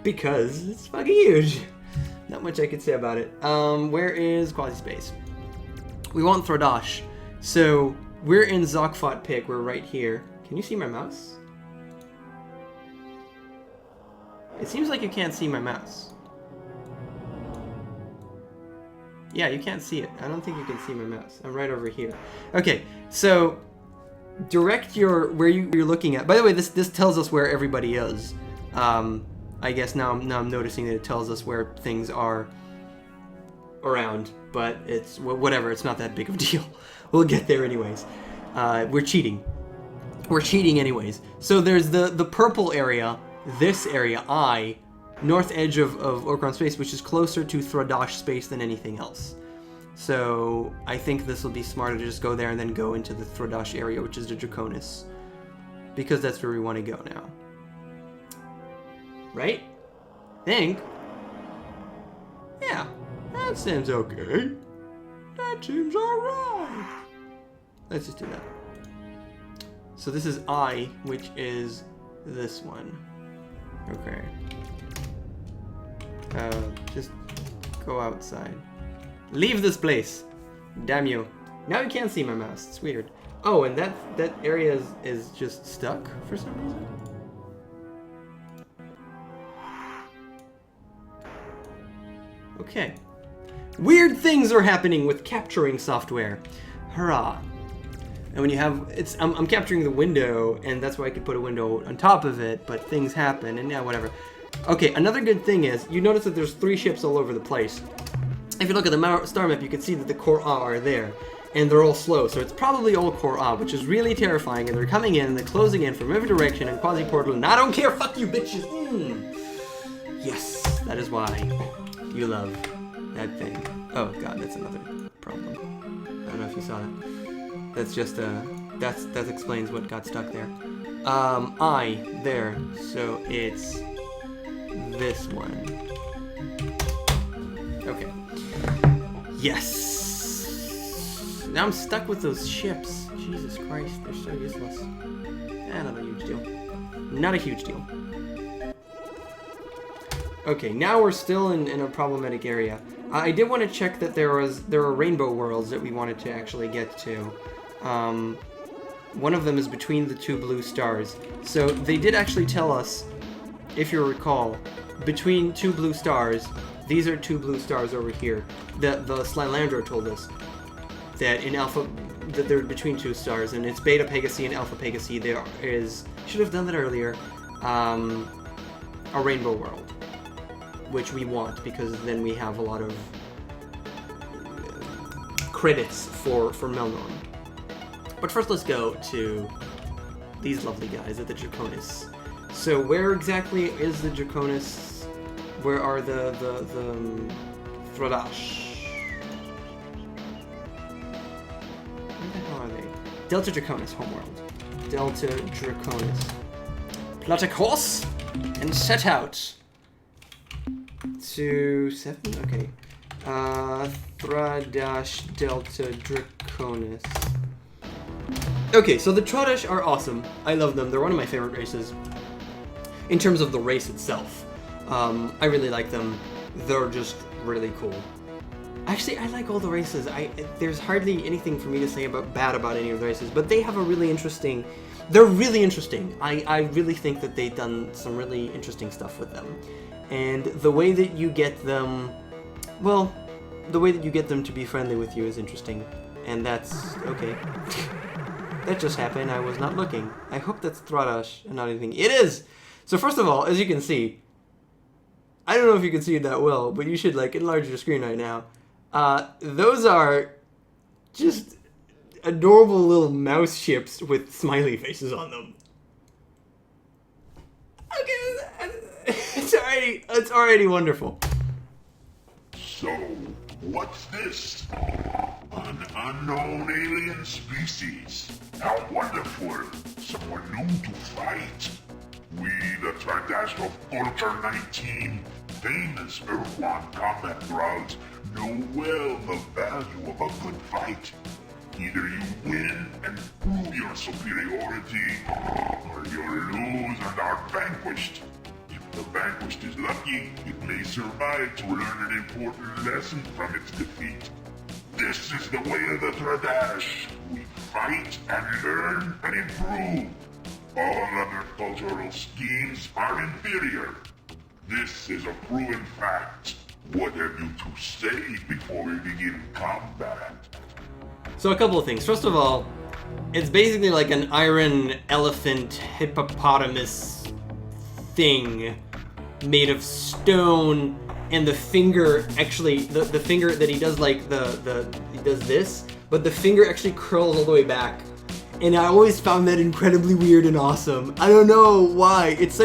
Because it's fucking huge. Not much I could say about it. Where is Quasi-Space? We want Thraddash. So, we're in Zoq-Fot-Pik. We're right here. Can you see my mouse? It seems like you can't see my mouse. Yeah, you can't see it. I don't think you can see my mouse. I'm right over here. Okay, so direct where you're looking at. By the way, this tells us where everybody is. I guess now I'm noticing that it tells us where things are around, but it's whatever. It's not that big of a deal. We'll get there anyways. We're cheating. We're cheating anyways. So there's the purple area. This area, north edge of Ur-Quan space, which is closer to Thraddash space than anything else. So I think this will be smarter to just go there and then go into the Thraddash area, which is the Draconis, because that's where we want to go now. Right? Think? Yeah, that seems okay. That seems alright. Let's just do that. So this is which is this one. Okay. Just go outside. Leave this place. Damn you. Now you can't see my mouse. It's weird. Oh, and that area is just stuck for some reason. Okay. Weird things are happening with capturing software. Hurrah. And when you have, I'm capturing the window, and that's why I could put a window on top of it, but things happen, and yeah, whatever. Okay, another good thing is, you notice that there's 3 ships all over the place. If you look at the star map, you can see that the Korra are there, and they're all slow, so it's probably all Korra, which is really terrifying, and they're coming in, and they're closing in from every direction, and Quasi-Portal, and I don't care, fuck you bitches! Yes, that is why you love that thing. Oh god, that's another problem. I don't know if you saw that. That's just that explains what got stuck there. There, so it's this one. Okay. Yes! Now I'm stuck with those ships. Jesus Christ, they're so useless. Not a huge deal. Not a huge deal. Okay, now we're still in a problematic area. I did want to check that there are rainbow worlds that we wanted to actually get to. One of them is between the 2 blue stars. So they did actually tell us, if you recall, between 2 blue stars, these are 2 blue stars over here. The Slylandro told us that in Alpha, that they're between 2 stars, and it's Beta Pegasi and Alpha Pegasi. There is, should have done that earlier, a rainbow world, which we want because then we have a lot of credits for Melnorn. But first, let's go to these lovely guys at the Draconis. So where exactly is the Draconis? Where are the Thraddash? Where the hell are they? Delta Draconis, homeworld. Delta Draconis. Plot a course and set out to 7? Okay. Thraddash Delta Draconis. Okay, so the Thraddash are awesome. I love them. They're one of my favorite races. In terms of the race itself, I really like them. They're just really cool. Actually, I like all the races. There's hardly anything for me to say bad about any of the races, but they have a really interesting... They're really interesting. I really think that they've done some really interesting stuff with them. And the way that you get them... Well, the way that you get them to be friendly with you is interesting. And that's... okay. That just happened. I was not looking. I hope that's Thraddash and not anything. It is! So first of all, as you can see... I don't know if you can see it that well, but you should, like, enlarge your screen right now. Those are just adorable little mouse ships with smiley faces on them. Okay, it's already wonderful. So, what's this? An unknown alien species. How wonderful. Someone new to fight. We, the Thraddash of Culture 19, famous Ur-Quan combat grounds, know well the value of a good fight. Either you win and prove your superiority, or you lose and are vanquished. If the vanquished is lucky, it may survive to learn an important lesson from its defeat. This is the way of the Thraddash. We fight and learn and improve. All other cultural schemes are inferior. This is a proven fact. What have you to say before we begin combat? So a couple of things. First of all, it's basically like an iron elephant hippopotamus thing made of stone, and the finger actually, the finger that he does, like he does this, but the finger actually curls all the way back. And I always found that incredibly weird and awesome. I don't know why. It's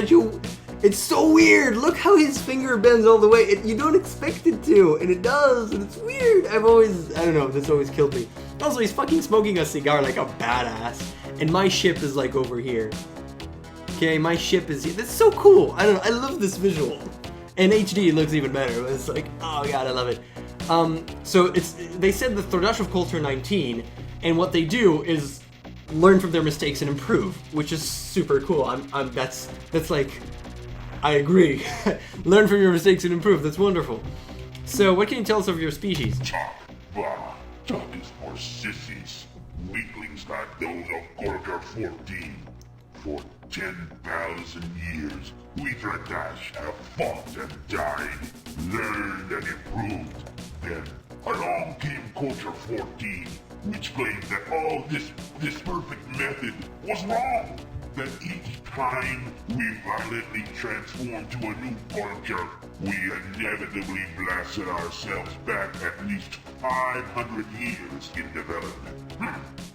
so weird. Look how his finger bends all the way. You don't expect it to, and it does, and it's weird. I don't know, this always killed me. Also, he's fucking smoking a cigar like a badass, and my ship is like over here. Okay, my ship is here. That's so cool. I don't know, I love this visual. And HD looks even better. It's like, oh god, I love it. So they said the Thraddash of Culture 19, and what they do is learn from their mistakes and improve, which is super cool. That's like, I agree. Learn from your mistakes and improve. That's wonderful. So, what can you tell us of your species? Talk, bah. Talk is for sissies. Weaklings like those of Culture 14. For 10,000 years, we Thraddash have fought and died, learned and improved. Then, along came Culture 14, which claimed that all this perfect method was wrong. That each time we violently transformed to a new culture, we inevitably blasted ourselves back at least 500 years in development.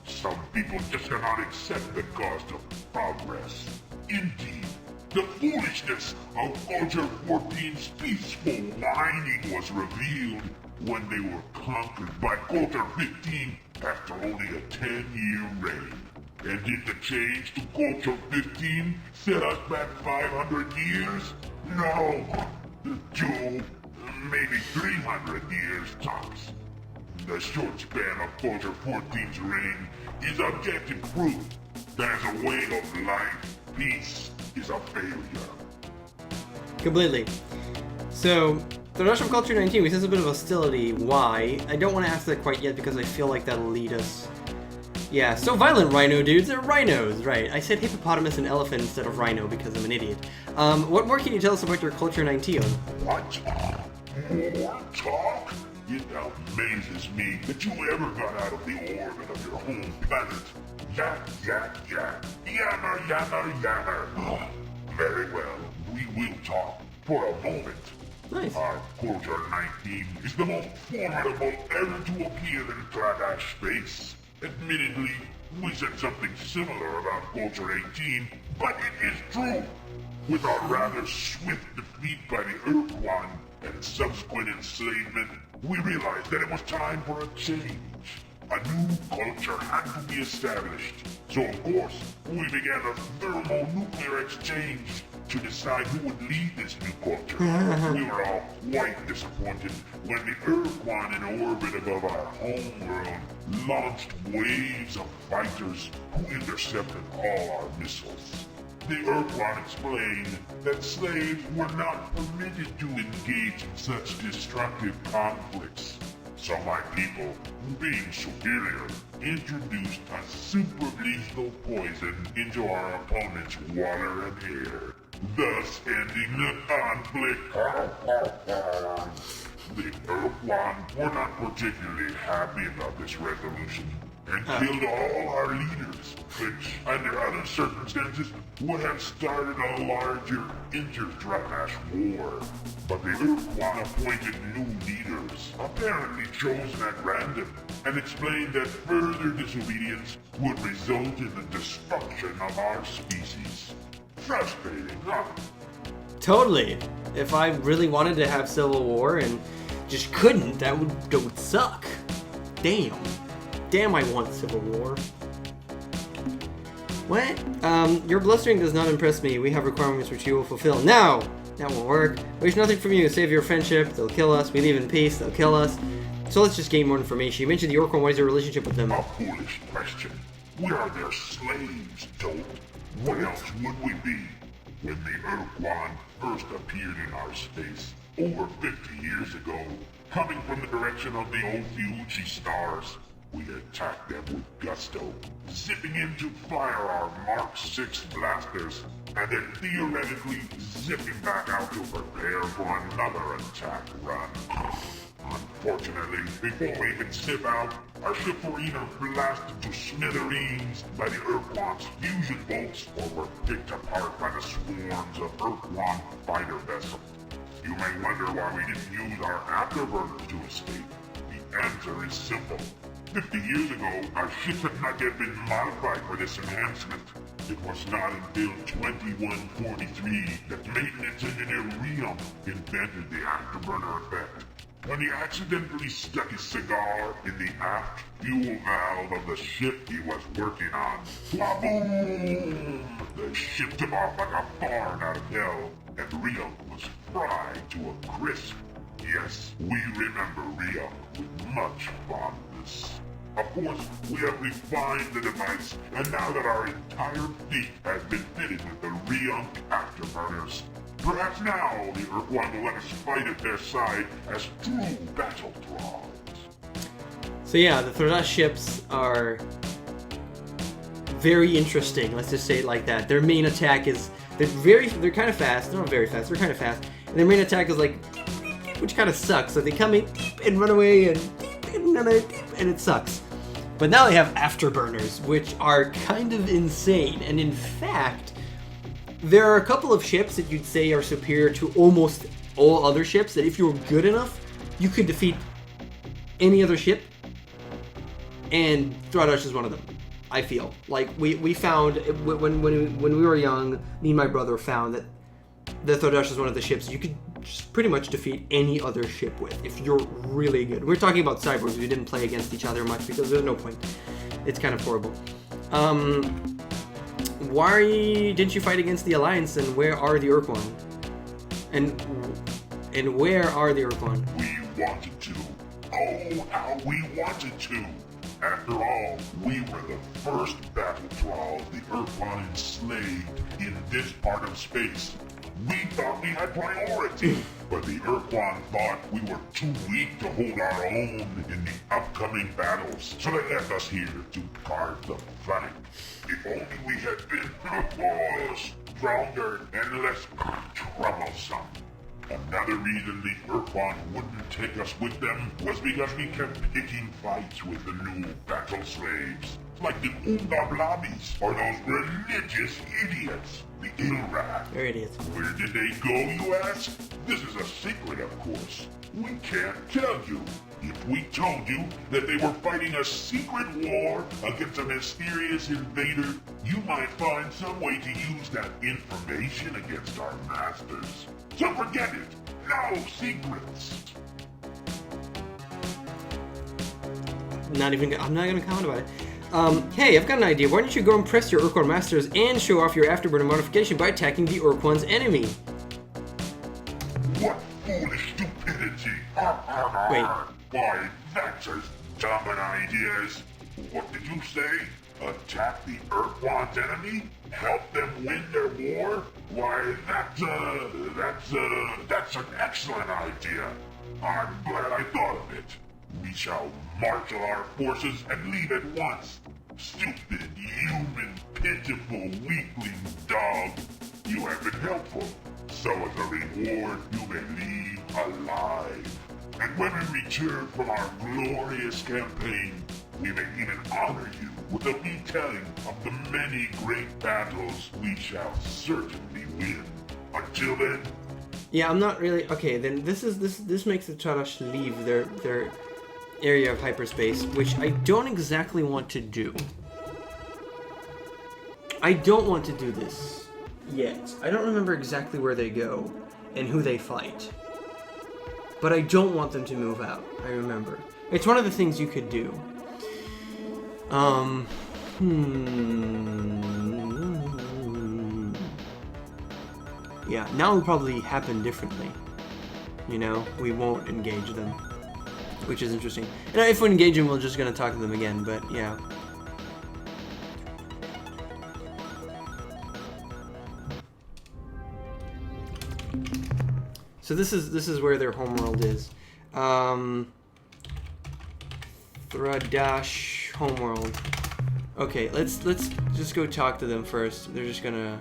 Some people just cannot accept the cost of progress. Indeed, the foolishness of Culture 14's peaceful whining was revealed when they were conquered by Culture 15 after only a 10-year reign. And did the change to Culture 15 set us back 500 years? No, 2, maybe 300 years tops. The short span of Culture 14's reign is objective proof that as a way of life, peace is a failure. Completely. So, the Thraddash of Culture 19, we sense a bit of hostility. Why? I don't want to ask that quite yet because I feel like that'll lead us. Yeah, so violent rhino dudes, they're rhinos, right. I said hippopotamus and elephant instead of rhino because I'm an idiot. What more can you tell us about your Culture 19? What? More talk? It amazes me that you ever got out of the orbit of your home planet. Yak, yak, yak. Yammer, yammer, yammer. Very well, we will talk for a moment. Nice. Our Culture 19 is the most formidable ever to appear in Thraddash space. Admittedly, we said something similar about Culture 18, but it is true. With our rather swift defeat by the Ur-Quan and subsequent enslavement, we realized that it was time for a change. A new culture had to be established. So of course, we began a thermonuclear exchange to decide who would lead this new culture. We were all quite disappointed when the Ur-Quan in orbit above our homeworld launched waves of fighters who intercepted all our missiles. The Ur-Quan explained that slaves were not permitted to engage in such destructive conflicts. So my people, being superior, introduced a super lethal poison into our opponent's water and air, thus ending the conflict. The Ur-Quan were not particularly happy about this resolution, and killed all our leaders, which, under other circumstances, would have started a larger inter-Thraddash war. But the Ur-Quan appointed new leaders, apparently chosen at random, and explained that further disobedience would result in the destruction of our species. Frustrating, huh? Totally. If I really wanted to have civil war and just couldn't, that would suck. Damn. Damn, I want civil war. What? Your blustering does not impress me. We have requirements which you will fulfill. No! That won't work. We wish nothing from you. Save your friendship. They'll kill us. We leave in peace. They'll kill us. So let's just gain more information. You mentioned the Ur-Quan. What is your relationship with them? A foolish question. We are their slaves, dope. What else would we be? When the Ur-Quan first appeared in our space, over 50 years ago, coming from the direction of the Ophiuchi stars, we attacked them with gusto, zipping in to fire our Mark 6 blasters, and then theoretically zipping back out to prepare for another attack run. Unfortunately, before we could zip out, our ships were either blasted to smithereens by the Ur-Quan's fusion bolts, or were picked apart by the swarms of Ur-Quan fighter vessels. You may wonder why we didn't use our afterburners to escape. The answer is simple. 50 years ago, our ships had not yet been modified for this enhancement. It was not until 2143 that maintenance engineer Rion invented the afterburner effect. When he accidentally stuck his cigar in the aft fuel valve of the ship he was working on, Waboom! The ship took off like a barn out of hell, and Rion was fried to a crisp. Yes, we remember Rion with much fondness. Of course, we have refined the device, and now that our entire fleet has been fitted with the Rion afterburners, perhaps now the Ur-Quan will let us fight at their side as true battle thralls. So yeah, the Thraddash ships are very interesting, let's just say it like that. Their main attack is, they're kind of fast, they're not very fast, they're kind of fast, and their main attack is like, which kind of sucks, so they come in and run away and it sucks. But now they have afterburners, which are kind of insane, and in fact, there are a couple of ships that you'd say are superior to almost all other ships, that if you were good enough, you could defeat any other ship, and Thraddash is one of them, I feel. Like, we found, when we were young, me and my brother found that the Thraddash is one of the ships you could just pretty much defeat any other ship with, if you're really good. We're talking about cyborgs, we didn't play against each other much, because there's no point. It's kind of horrible. Why didn't you fight against the Alliance, and where are the Ur-Quan? And where are the Ur-Quan? We wanted to. Oh, how we wanted to. After all, we were the first battle thralls the Ur-Quan enslaved in this part of space. We thought we had priority, but the Ur-Quan thought we were too weak to hold our own in the upcoming battles, so they left us here to guard the flank. If only we had been stronger and less troublesome. Another reason the Ur-Quan wouldn't take us with them was because we kept picking fights with the new battle slaves. like the Umga lobbies or those religious idiots, the Ilrak. They're idiots. Where did they go, you ask? This is a secret, of course. We can't tell you. If we told you that they were fighting a secret war against a mysterious invader, you might find some way to use that information against our masters. So forget it. No secrets. I'm not gonna comment about it. Hey, I've got an idea. Why don't you go impress your Ur-Quan masters and show off your afterburner modification by attacking the Ur-Quan's enemy? What foolish stupidity! Wait. Why, that's as dumb an idea as... What did you say? Attack the Ur-Quan's enemy? Help them win their war? Why, that's an excellent idea. I'm glad I thought of it. We shall marshal our forces and leave at once. Stupid, human, pitiful, weakling dog. You have been helpful. So as a reward, you may leave alive. And when we return from our glorious campaign, we may even honor you with a retelling of the many great battles we shall certainly win. Until then... Yeah, I'm not really... Okay, then this makes the Thraddash leave their area of hyperspace, which I don't exactly want to do. I don't want to do this yet. I don't remember exactly where they go and who they fight. But I don't want them to move out, I remember. It's one of the things you could do. Yeah, now it'll probably happen differently. You know, we won't engage them. Which is interesting. And if we engage them, we're just gonna talk to them again, but yeah. So this is where their homeworld is. Thraddash homeworld. Okay, let's just go talk to them first. They're just gonna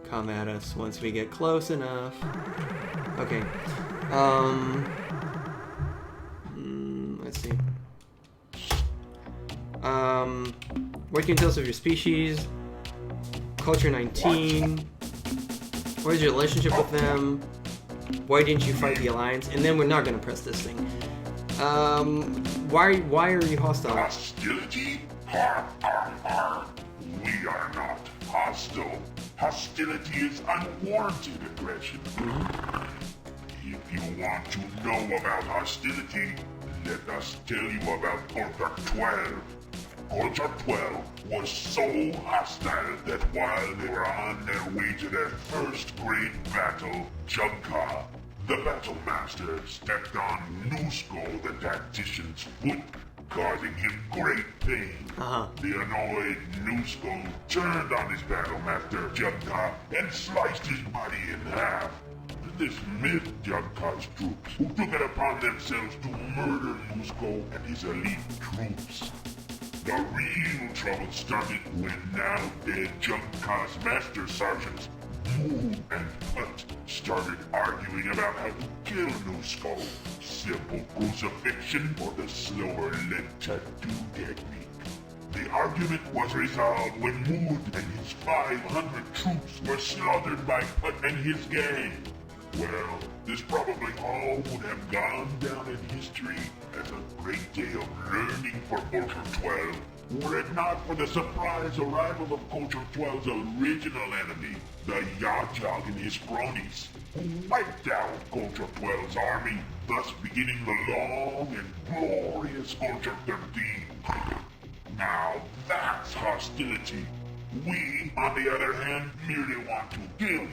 come at us once we get close enough. Okay. Let's see. What can you tell us of your species? Culture 19. What is your relationship with them? Why didn't you fight the Alliance? And then we're not gonna press this thing. Why are you hostile? Hostility? Har, har, har. We are not hostile. Hostility is unwarranted aggression. If you want to know about hostility, let us tell you about Culture 12. Culture 12 was so hostile that while they were on their way to their first great battle, Jugka, the battle master, stepped on Nusko, the tactician's foot, causing him great pain. The annoyed Nusko turned on his battle master, Jugka, and sliced his body in half. This missed Jugka's troops, who took it upon themselves to murder Nusko and his elite troops. The real trouble started when now dead Jugka's master sergeants, Moo and Putt, started arguing about how to kill Nusko. Simple crucifixion or the slower lead tattoo technique. The argument was resolved when Mood and his 500 troops were slaughtered by Putt and his gang. Well, this probably all would have gone down in history as a great day of learning for Culture 12, were it not for the surprise arrival of Culture 12's original enemy, the Yajog and his cronies, who wiped out Culture 12's army, thus beginning the long and glorious Culture 13. Now that's hostility. We, on the other hand, merely want to kill you.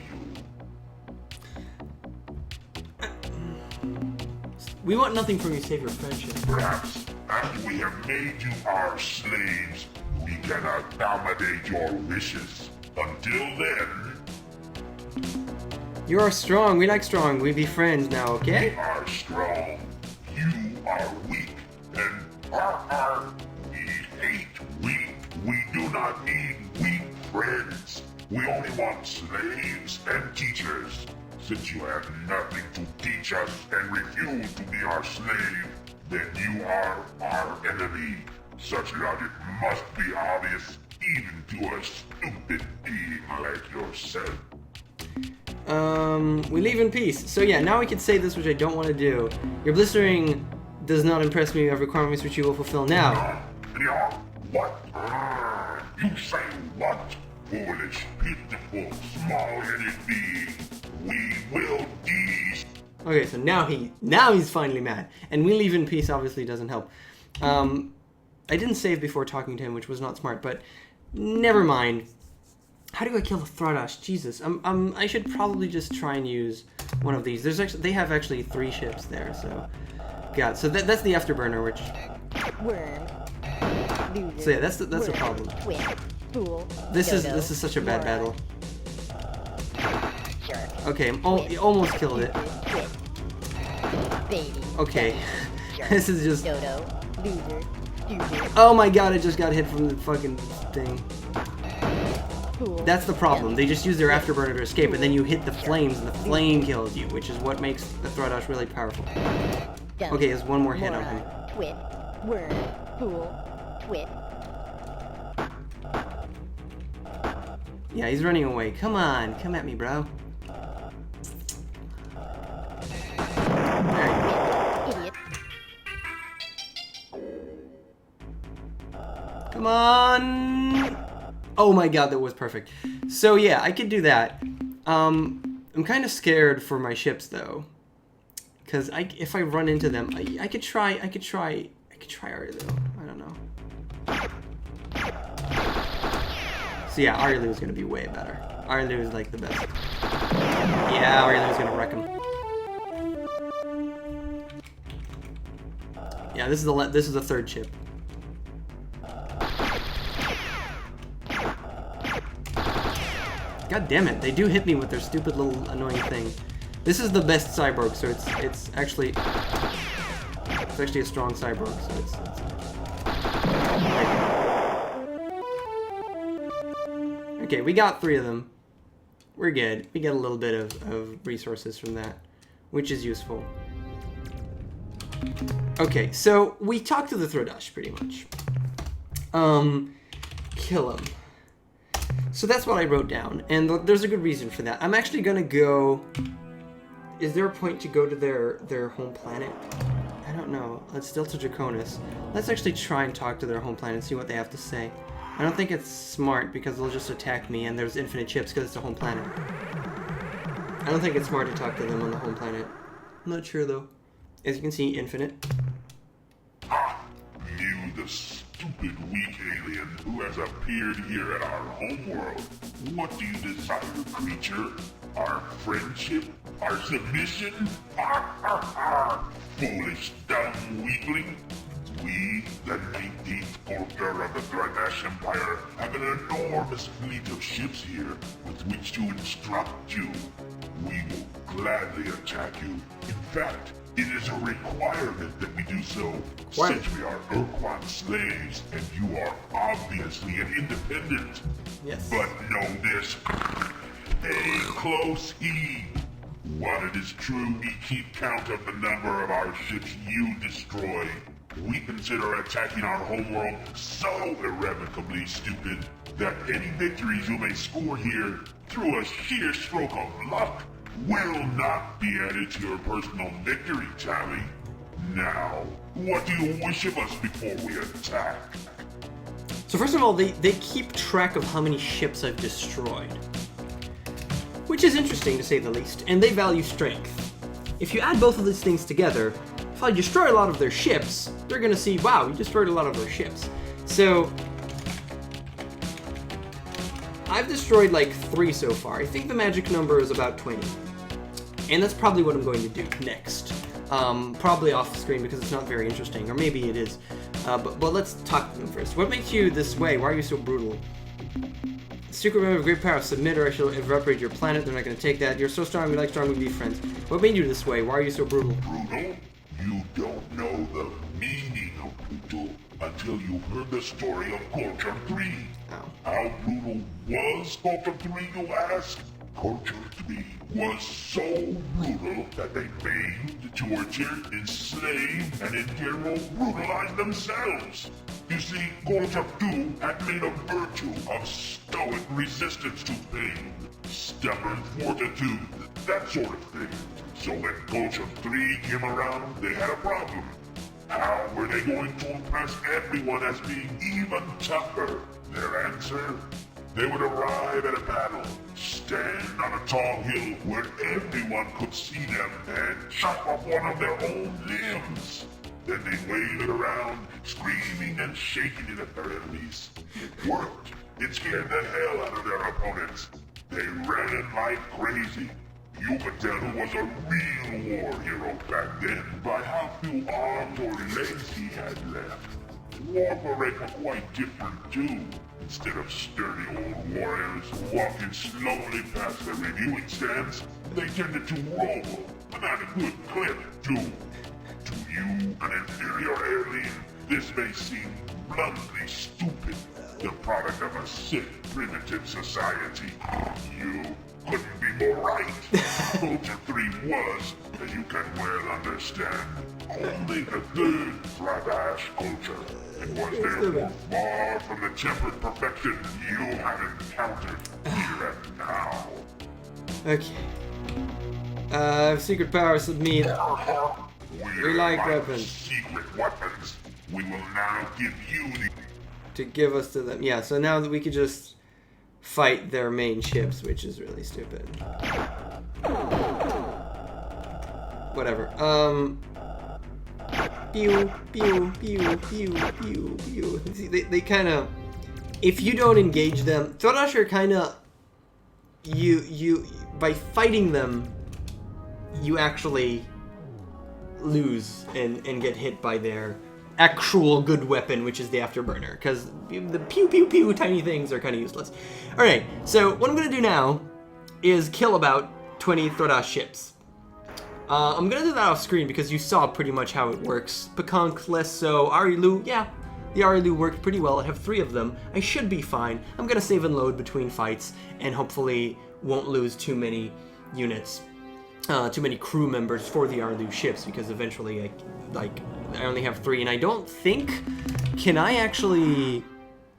We want nothing from you save your friendship. Perhaps after we have made you our slaves, we can accommodate your wishes. Until then... You are strong. We like strong. We be friends now, okay? We are strong. You are weak. And we hate weak. We do not need weak friends. We only want slaves and teachers. Since you have nothing to teach us and refuse to be our slave, then you are our enemy. Such logic must be obvious, even to a stupid being like yourself. We leave in peace. So yeah, now we can say this, which I don't want to do. Your blistering does not impress me. You have requirements which you will fulfill now. Yeah? What? You say what? Foolish, pitiful, small-headed being. We will these. Okay, so now he's finally mad. And we leave in peace obviously doesn't help. I didn't save before talking to him, which was not smart, but never mind. How do I kill the Thraddash? Jesus, I should probably just try and use one of these. They have actually 3 ships there, so God. So that's the afterburner, which. Worm. Loser. So yeah, that's the problem. Twit. Fool. This Dodo, is such a bad battle. Jerk. Okay, you almost killed it. Twit. Baby. Okay, Jerk. this is just. Dodo. Loser. Stupid. Oh my God! I just got hit from the fucking thing. Fool. That's the problem. They just use their afterburner to escape, and then you hit the flames, and the flame kills you, which is what makes the Thraddash really powerful. Dumb. Okay, there's one more hit on Moron. him. Twit. Worm. Fool. Twit. Yeah, he's running away. Come on, come at me, bro. There you go. Idiot. Come on! Oh my God, that was perfect. So yeah, I could do that. I'm kind of scared for my ships though, because if I run into them, I could try Arilu. I don't know. So yeah, Arilu is gonna be way better. Arilu is like the best. Yeah, Arilu is gonna wreck him. Yeah, this is the 3rd ship. God damn it, they do hit me with their stupid little annoying thing. This is the best cyborg, so it's actually a strong cyborg, so it's okay, we got 3 of them. We're good. We get a little bit of resources from that, which is useful. Okay, so we talked to the Thraddash pretty much. Kill him. So that's what I wrote down, and there's a good reason for that. I'm actually gonna go. Is there a point to go to their home planet? I don't know. Let's Delta Draconis. Let's actually try and talk to their home planet and see what they have to say. I don't think it's smart because they'll just attack me, and there's infinite chips because it's a home planet. I don't think it's smart to talk to them on the home planet. I'm not sure though. As you can see, infinite. You, the stupid, weak alien who has appeared here at our homeworld. What do you desire, creature? Our friendship? Our submission? Foolish, dumb weakling. We, the 19th porter of the Thraddash Empire, have an enormous fleet of ships here with which to instruct you. We will gladly attack you. In fact, it is a requirement that we do so, since we are Ur-Quan slaves, and you are obviously an independent. Yes. But know this, pay close heed. While it is true we keep count of the number of our ships you destroy, we consider attacking our homeworld so irrevocably stupid that any victories you may score here through a sheer stroke of luck will not be added to your personal victory tally. Now, what do you wish of us before we attack? So first of all, they keep track of how many ships I've destroyed, which is interesting to say the least, and they value strength. If you add both of these things together, if I destroy a lot of their ships, they're gonna see, wow, you destroyed a lot of their ships. So I've destroyed like 3 so far. I think the magic number is about 20. And that's probably what I'm going to do next. Probably off the screen because it's not very interesting, or maybe it is. But let's talk to them first. What makes you this way? Why are you so brutal? Secret member of great power, submit or I shall evaporate your planet. They're not going to take that. You're so strong, we like strong, we be friends. What made you this way? Why are you so brutal? Brutal? You don't know the meaning of brutal until you've heard the story of Culture 3. Oh. How brutal was Culture 3, you ask? Culture 3 was so brutal that they maimed, tortured, enslaved, and in general brutalized themselves. You see, Culture 2 had made a virtue of stoic resistance to pain, stubborn fortitude, that sort of thing. So when Culture 3 came around, they had a problem. How were they going to impress everyone as being even tougher? Their answer? They would arrive at a battle, stand on a tall hill where everyone could see them, and chop off one of their own limbs. Then they wave it around, screaming and shaking it at their enemies. It worked. It scared the hell out of their opponents. They ran like crazy. You could tell who was a real war hero back then by how few arms or legs he had left. Warfare was quite different too. Instead of sturdy old warriors walking slowly past their reviewing stands, they tended to roll, and at a good clip too. To you, an inferior alien, this may seem bluntly stupid, the product of a sick, primitive society. You couldn't be more right. Culture 3 was, as you can well understand, only the third Thraddash culture. It was therefore far from the tempered perfection you have encountered here and now. Okay. Secret powers of me. We like weapons. Secret weapons. We will now give you the... To give us to them. Yeah, so now that we could just fight their main ships, which is really stupid. Whatever. Pew, pew, pew, pew, pew, pew. See, they kind of... If you don't engage them... Thraddash are kind of... You... By fighting them, you actually lose and get hit by their actual good weapon, which is the afterburner, because the pew pew pew tiny things are kind of useless. Alright, so what I'm going to do now is kill about 20 Thraddash ships. I'm going to do that off screen because you saw pretty much how it works. Pkunk, less so. Arilu, yeah, the Arilu worked pretty well. I have 3 of them. I should be fine. I'm going to save and load between fights and hopefully won't lose too many units. Too many crew members for the Arilu ships, because eventually I only have 3, and I don't think... Can I actually...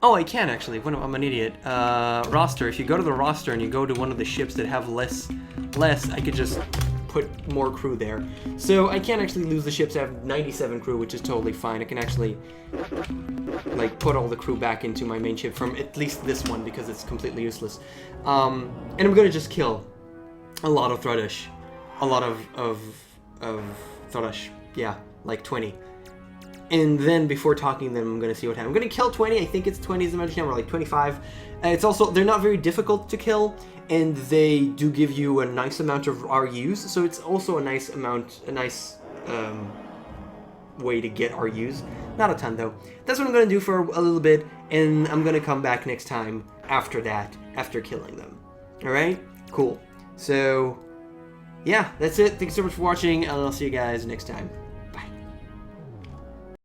Oh, I can actually. I'm an idiot. Roster. If you go to the roster and you go to one of the ships that have less, I could just put more crew there. So I can't actually lose the ships. I have 97 crew, which is totally fine. I can actually like put all the crew back into my main ship from at least this one because it's completely useless. And I'm gonna just kill a lot of Thraddash. A lot of Thraddash. Yeah, like 20. And then before talking to them, I'm going to see what happens. I'm going to kill 20. I think it's 20 is the magic number, like 25. It's also, they're not very difficult to kill, and they do give you a nice amount of RUs, so it's also a nice way to get RUs. Not a ton, though. That's what I'm going to do for a little bit, and I'm going to come back next time after that, after killing them. Alright? Cool. So, yeah, that's it. Thanks so much for watching, and I'll see you guys next time.